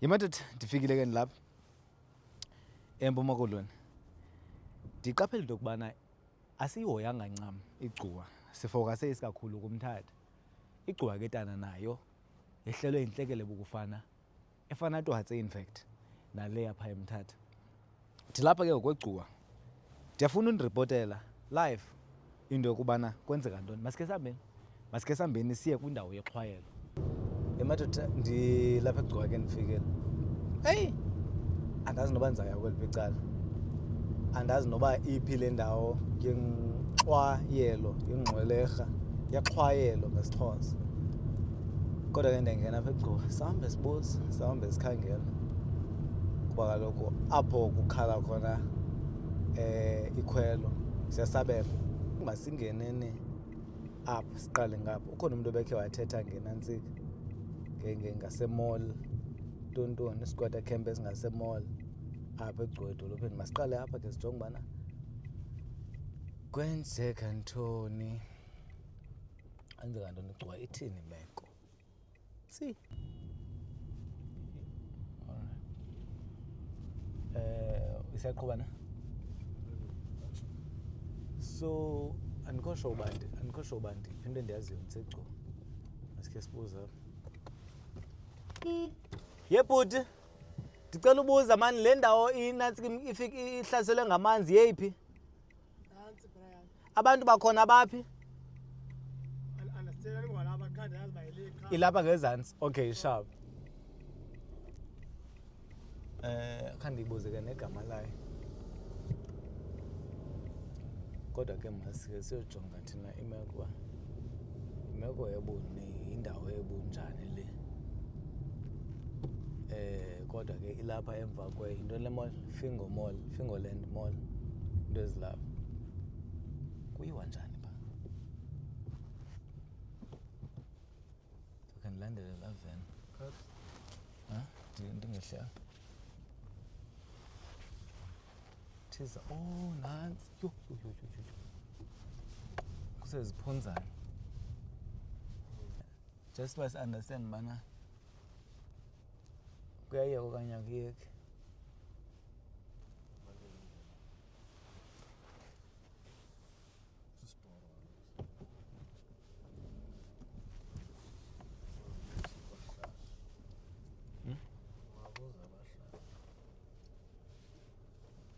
Yemadoda ndifikile ke ndilapha eMpuma Koloni. Ndiqaphela into yokubana asiyihoyanga ncam igcuwa, sifokase isikakhulu kuMthatha. Igcuwa ke tana nayo yehlelwe yintlekele bukufana efana twatse in fact nale yapha eMthatha. Ndilapha ke ngokwegcuwa, ndiyafuna undiripotela live into yokubana kwenzeka ntoni. Masike sihambeni siye kwindawo yexhwayelo. Yemadoda ndilapha egcuwa ke ndifikile. Heyi, andazi noba ndizawuya kweliphi icala, andazi noba iphi le ndawo yenxwayelo, yengxwelerha, yexhwayelo ngesiXhosa. Kodwa ke ndiyangena apha egcuwa, sahambe sibuza, sahambe sikhangela, kuba kaloku apho kukhala khona ikhwelo siyasabela. Masingeneni apha, siqale ngapha. Ukhona umntu obekhe wathetha ngenantsika ngasemall, tontoni isikwata camp esingasemall apha egcuwa edolophini. Masiqale apha ke sijonge ubana kwenzeka ntoni, kwenzeka ntoni, igcuwa ithini imeko. Isiyaqhuba na? So andikho sure uba ndiphi into endiyaziyo ndisegcuwa. Masikhe sibuze apha. Yebhuti, ndicela ubuza mani, le ndawo ihlaselwe ngamanzi yeyiphi? Nantsi Brian. Abantu bakhona baphi? Understand ngwalapha khandi yazi bayilekha. Ilapha ngezantsi. Okay, sharp. Khange ndiyibuze ke negama layo. Kodwa ke masike siyojonga thina imeko ebuni, indawo ebunjani le. Kodwa ke ilapha emva into le mall, Fingerland Mall, into ezilapha. Kuyiwa njani pha? Ndikhe ndilandele laa van. Ndingehlanga. Thiza, nantsi. Yho. Kuseziphunzana. Just must understand bana kuyayeka okanye akuyeki.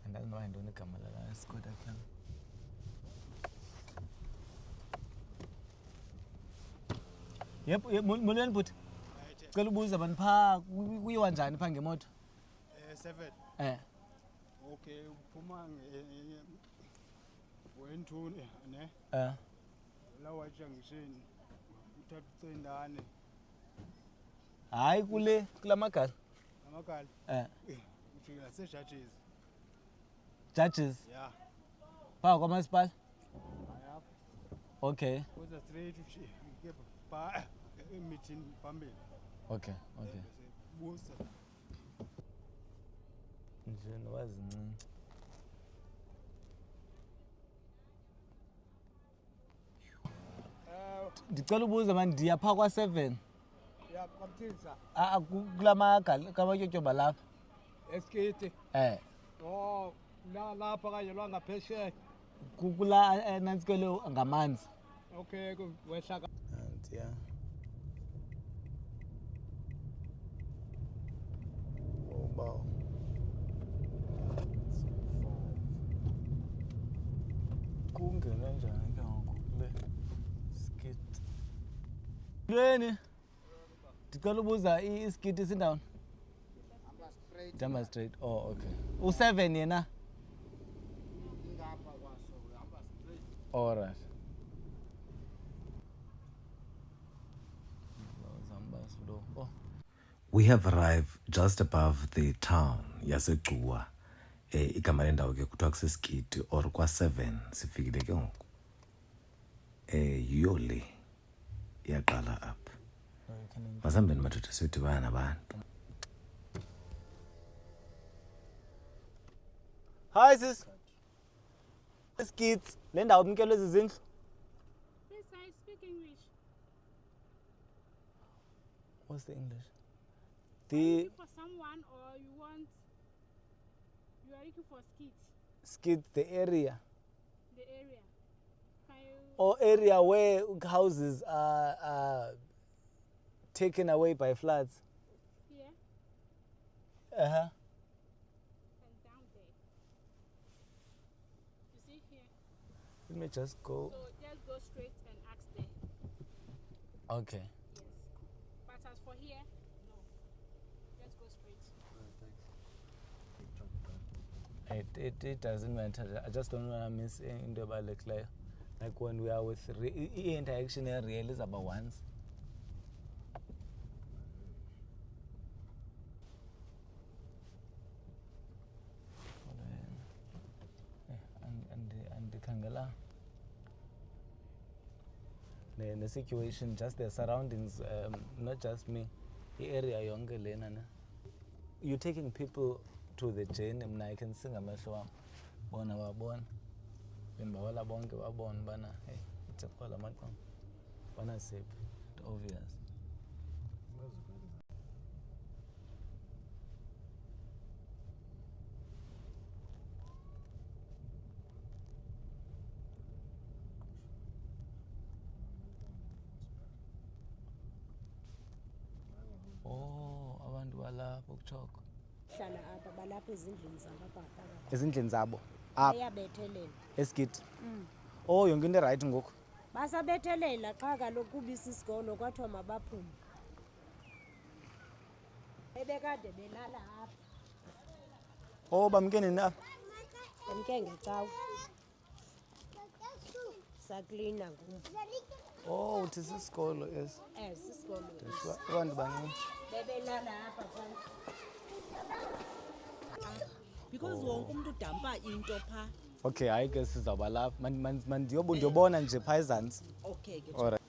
Andazi noba yintoni igama lala sikota camp. Molweni bhuti. Cela ubuza bani phaa kuyiwa njani phaa ngemoto? 7. Okay, uphuma wentuni ne? Lawa junction. Uthatha ucendane. Hayi kula magala. Amagala. Ujika se-Judges. Judges? Yeah. Phaa kwamasipala? Ayapha. Okay. Kuza straight ke phaa emeeting phambili. Okay. Busa. Nje noba zincinci. Ndicela ubuza mani, ndiya phaa kwa-7. Ya kamthisa. Kula magala kamatyotyomba lapha. Esikiti. Lapha kanye lwangaphesheya. Kula nantsikelo ngamanzi. Okay, wehla ka. Nantsi ya. Wow. Kungena njani ke ngoku kule skit? Lweni. Ndicela ubuza iskiti sindawoni? Hamba straight. Oh, okay. U7 yena? Ingapha kwaso uhamba straight. All right. We have arrived just above the town yaseGcuwa. Igama lendawo ke kuthiwa kusesikiti or kwa-7 sifikile ke ngoku. Yiyo le iyaqala apha. Masihambeni madoda siyodibana nabantu. Hi sis. Skits, le ndawo umkelwe zizindlu. Yes, I speak English. What's the English? The for someone or you are looking for skit, the area. the area. Can you, Or area where houses are taken away by floods. here Uh-huh. and down there. You see here? Let me just go. So just go straight and ask there. Okay. Yes. But as for here, no. Just go straight. It doesn't matter. I just don't want to miss into about like when we are with interaction real is about once. And the Kangala. The situation, just the surroundings, not just me, the area yonke lena. You're taking people to the journey. I can sing a meshwa. Bona wabona. Bembawala bonke wabona bana. Hey, it's a call amatong. Bana safe. Obvious. Oh, abantu balapho kuchoko. Hlala apha balapha ezindlini zabo apha. Ezindlini zabo. Apha Bayabethelela. eskithi. Oh, yonke into right ngoku. Basabethelela xa kaloku kubisa isikolo kwathiwa mabaphume. Bebekade belala apha. Oh, bamkeni na. Emke ngecawe. Saklina ngoku. Oh, uthi sisikolo yes. Isikolo. Abantu bancinci. Bebelala apha phantsi. Because wonke umuntu udampa into pha. Okay, hayi ke sizawuba lapha. Ndiyobona nje phaa ezantsi. Okay ke. Alright.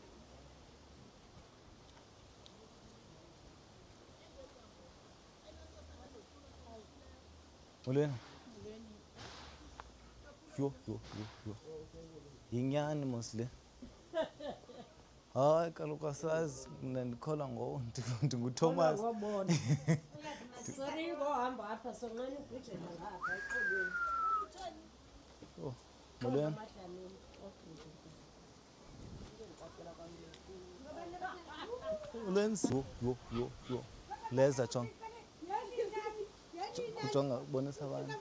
Molweni. Yo. Yinyani mosle. Hayi kaloku asazi mna ndikholwa ndinguThomas. Sorry ngohamba apha sonqena ubhijela ngapha exolweni. Oh, molweni. Molweni. Yo. Leza jonga. Jonga bonisa abantu.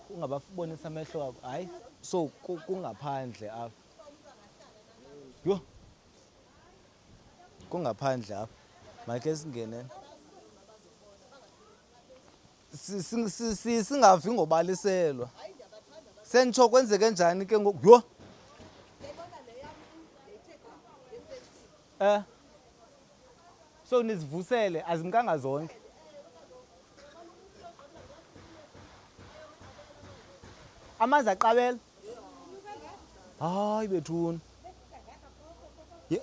Ungababonisa amehlo wabo. Hayi, so kungaphandle apha. Yo. Kungaphandle apha. Makhe singene. Singavi ngobaliselwa. Sentsho kwenzeke njani ke ngoku? Yo. So nizivusele azimkanga zonke. Amanzi aqabela. Hayi bethuna. Yo.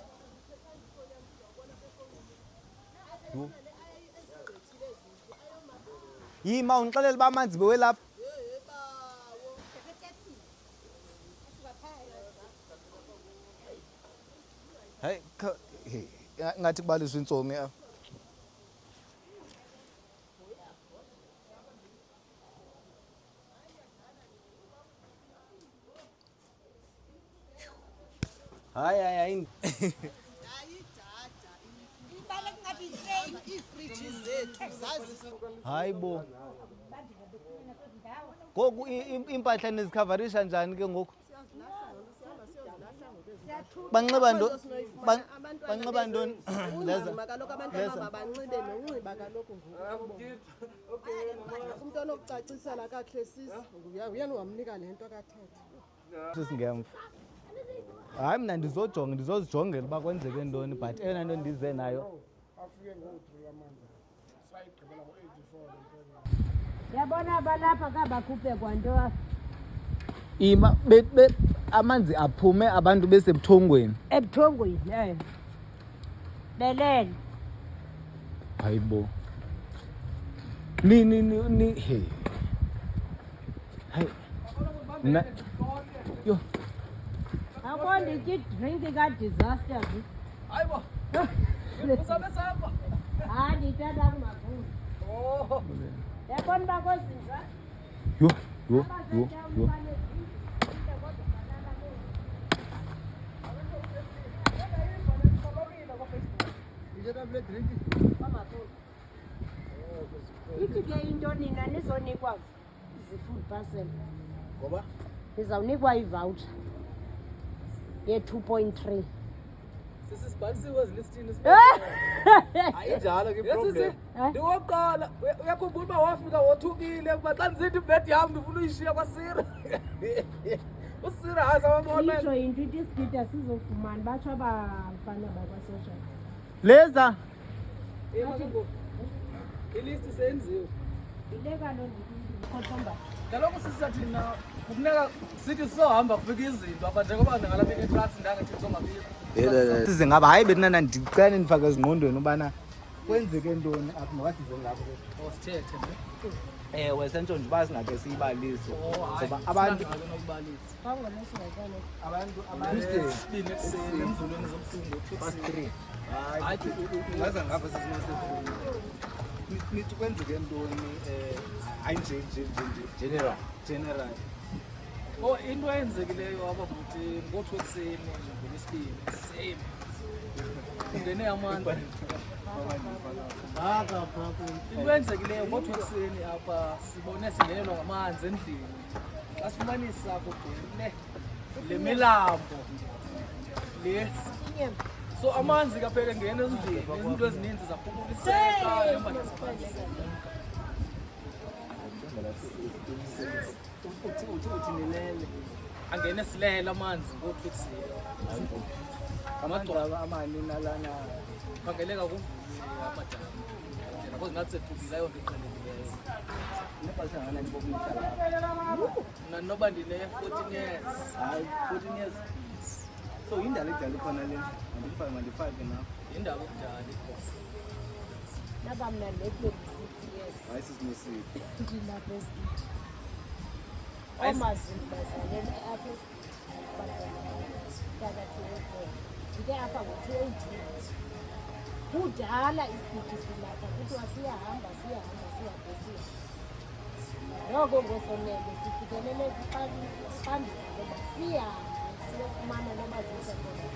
Yima ungixelele uba amanzi bewelapha. Hayi ngathi kubaliswa intsomi apha. Hayi. Hayi bo. Ngoku impahla nizikhavarisha njani ke ngoku? Banxiba ntoni? Unzima kaloku abantu mabanxibe nonxiba kaloku ngoku. Umuntu onokucacisela kakuhle sisi. Uyena wamnika le nto kathetha. Sisingemva. Hayi mna ndizozijongela uba kwenzeke ntoni but eyona nto ndize nayo. Afike ngo-3 amanzi. Sayigqibela ngo-84 Yabona balapha kabakhuphe kwanto. Ima amanzi aphume abantu besebuthongweni. Ebuthongweni belele. Hayibo. Ni hey. Hayi. Yo. Akundi ki drink ka disaster. Hayibo. Usabesapha. hayi ndithetha kungakhulu yabona uba kozinza Yo. ithi ke into nina nizonikwa zi-food parcel Ngoba nizawunikwa ivoucher ye-2.3 sisibhalisiwe ezilistini ayinjalo ke problem ndiwoqala uyakhumbula uba wafika wothukile kuba xa ndisithi ibhedi yam ndifuna uyishiya kwasira usira hayi sawabona itsho into ithi isigida sizofumana batsho abafana bakwasocial Leza. ilisti seyenziwe yile kalo ndikhothomba kaloku sisisathina kufuneka sithi sizohamba kufika izinto apha njengoba ndingalapha eklasi ndangathi ndizongabili Size ngaba hayi betina ndicela ndifake ezingqondweni ubana kwenzeke ntoni apha makasize ngapho ke. osithethe Ewe sentshonje uba singake siyibalise. Ngoba abantu sibini ekuseni emzulweni zobuhlungu hayi ngaza ngapha sesimasefuni. Nithi kwenzeke ntoni hayi nje general. into eyenzekileyo apha bhuti ngothi ekuseni ngolwesibini same ungene amandla into eyenzekileyo ngothi ekuseni apha sibone singenelwa ngamanzi endlini xa sifumanisa kugcwele le milambo le so amanzi kaphela engena endlini izinto ezininzi zaphukuliseka emva Uthi nilele. angene silela amanzi ngothi ekuseni Amagcwaba amanini alana. khangeleka kuvuliwe amadama ndlela koze ngathi sethukile ayonto eqhelekileyo Nexesha ngana nibokuhlala. mna noba ndine-14 years Hayi 14 years. So indala edala khona le. Mandifake na. yindawo okudala ikhosi naba mna ne-26 years Hayi sisinosiphi. ndilapha esithi oomazulu bazalele apha esithi ndike apha ngo-20 kudala isithi silapha kuthiwa siyahamba noko ngosonele sifikelele phambili ngoba siyahambe siyofumana nomazisa khona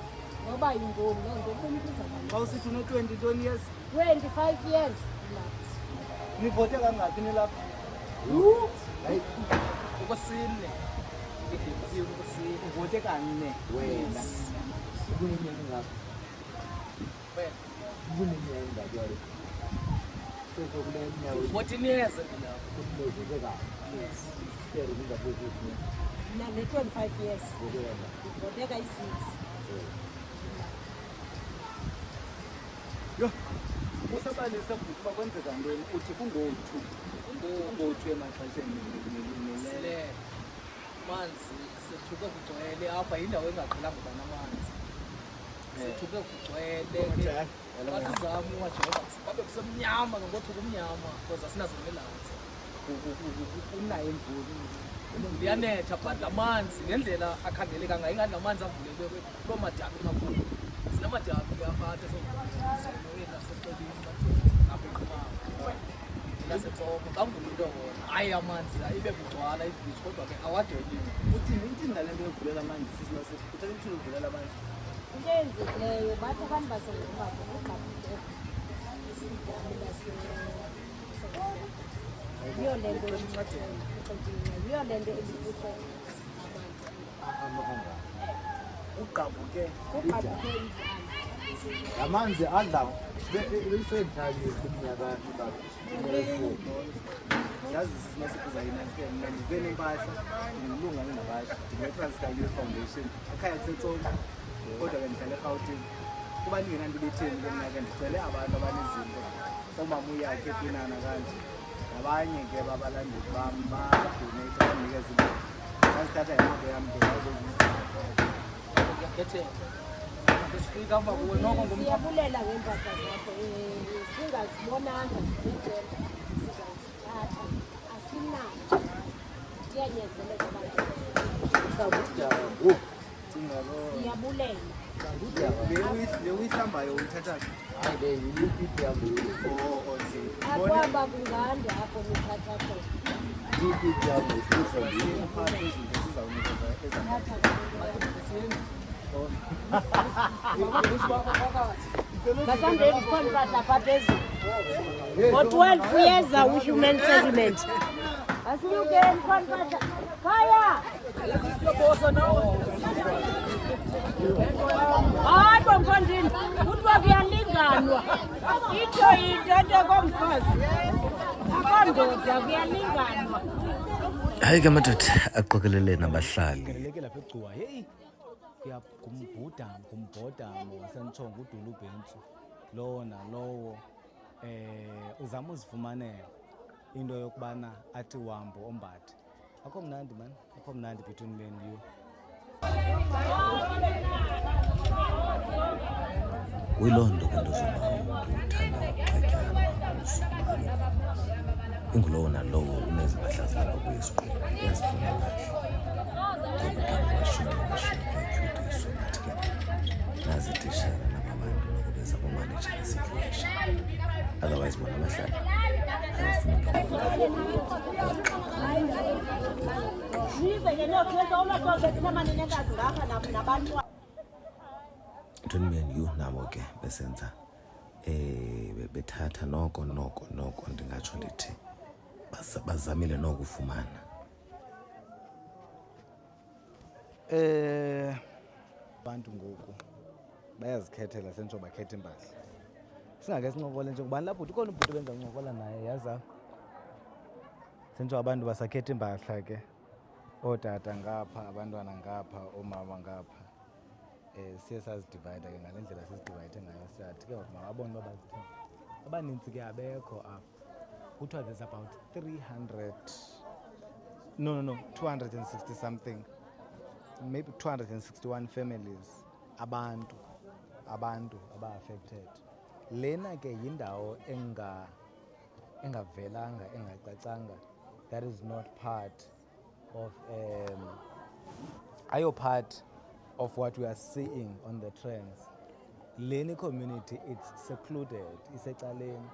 noba yintoni loo nto umntu Xa usithi une-20 years. 25 years lapha Nivote kangaphi nilapha? ukosine ukosine Uvote kane wena. Ubuneminyaka ngaphi? Ubuneminyaka ngaphi wale? So kule minyaka 14 years endilapho uvote kane. Yes. Sere ngaphezu mna ne-25 years ndivoteka i-6 Yo. Usabalisa ukuthi bakwenzeka ntoni uthi kungo-2 emaxesheni nilele. sile manzi sethuke kugcwele apha yindawo engaqhelanga uba namanzi sethuke kugcwele asizama uwajenga babe kusemnyama ngengothuka umnyama because asinazo nelanzi Unayo imvula. liyanetha but la manzi ngendlela akhangeleka ngayo ingathi la manzi avulelwe kuloo madami makhulu sinamadami ke aphathe naseceleni apha eqhumanga nasetsongo xa mvula into wona hayi amanzi ibe kugcwala ibridge kodwa ke awadonyiwe Uthini nale nto yokuvulela amanzi sisinosiphi? Uthini uthini uvulela amanzi? into eyenzekileyo bathi abantu basengqubako kugqabule yiyo le nto yiyo le nto elibuhle Ugqabuke. kugqabuke indlala Amanzi adla beyisendlali kuminyaka yazi sisinasiphi uzayinasike mna ndize nempahla ndilungane nabasha ndine-Transcar Youth Foundation ekhaya kuseTsonga kodwa ke ndihlala eRhawutini kuba ndingenanto betheni ke mna ke ndicele abantu abanezinto somama uyakhe kwinana kanje nabanye ke babalandeli bam badoneyitha bandinikeza imali bazithatha yimoto yam ke ngetheka ndisifika apha kuwe noko ngumntu siyabulela ngeempahla zakho singazibonanga ngendlela sizazithatha asinayo siyanyanzeleka abantu siyabulela le uyihlambayo uyithatha akwaba kunganda apho nithatha khona. Basandeni khona badla phezulu. For 12 years human settlement. Asiyukeni khona badla. Khaya. Hayi bomfondini, kuthiwa kuyalinganwa. Itsho into komfazi. Akondoda kuyalinganwa. Hayi ke madoda aqokelele nabahlali. Ngeleke lapha eGcuwa hey kumbhodamo wasentshongo uDulu Bhentsu lowo nalowo uzama uzifumanela into yokubana athi uhambo ombathe akho mnandi man akho mnandi between me and you. Kwilondo ke ndozuma uthanda ukuxetyana ingulowo nalowo unezibahla zakhe kuyisiqu yazifuna kahle nazitishela nababantu nokubeza bomanejela situation otherwise bona abahlali between me and you nabo ke besenza bethatha noko ndingatsho ndithi bazamile nokufumana abantu ngoku bayazikhethela sentsho bakhetha impahla singake sincokole nje ngubani lapho ukhona ubhuti benza uncokola naye yaza sentsho abantu basakhetha impahla ke ootata ngapha abantwana ngapha oomama ngapha siye sazidivayida ke ngale ndlela sizidivayide ngayo siyathi ke mababone uba bazithini abanintsi ke abekho apha kuthiwa there's about 260 something maybe 261 families abantu aba-affected. Lena ke yindawo engavelanga engacacanga. That is not part of part of what we are seeing on the trends. Leni community, it's secluded, isecaleni.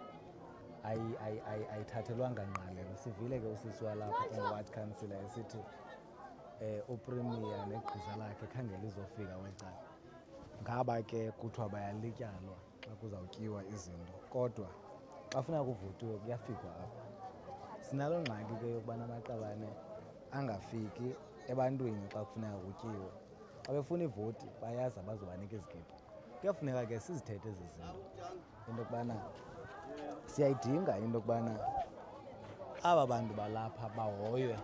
Ayithathelwanga ngqalelo. Sivile ke usisi walapha ongward councillor esithi uPremier negqiza lakhe khangela izofika wecala. Ngaba ke kuthiwa bayalityalwa xa kuzawutyiwa izinto. Kodwa xa funeka kuvutiwe kuyafikwa apha. Sinalo ngxaki ke yokubana amaqabane angafiki ebantwini xa kufuneka kutyiwe. Xa befuna ivoti bayazi abazobanika izigidi. Kuyafuneka ke sizithethe ezi zinto. Into yokubana siyayidinga into yokubana aba bantu balapha bahoywe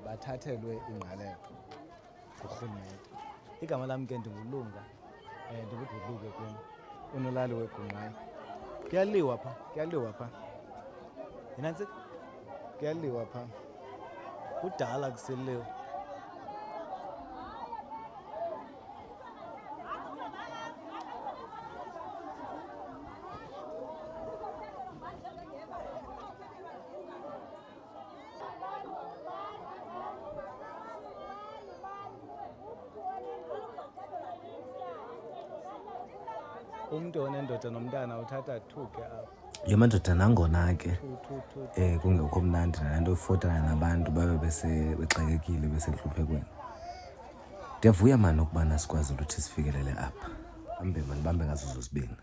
bathathelwe ingqalelo ngurhulumente. Igama lam ke ndingulunga ndingududluke kum unolali weGunqayi. Kuyaliwa pha yinantsi kuyaliwa pha kudala kusiliwa. Umntu onendoda nomntana uthatha 2 ke apha. Yo madoda nangona ke kungekho mnandi nanto ifotana nabantu babe bexakekile besehluphekweni. Ndiyavuya mani ukubana sikwazi ukuthi sifikelele apha. Bambe ngazo zozibini.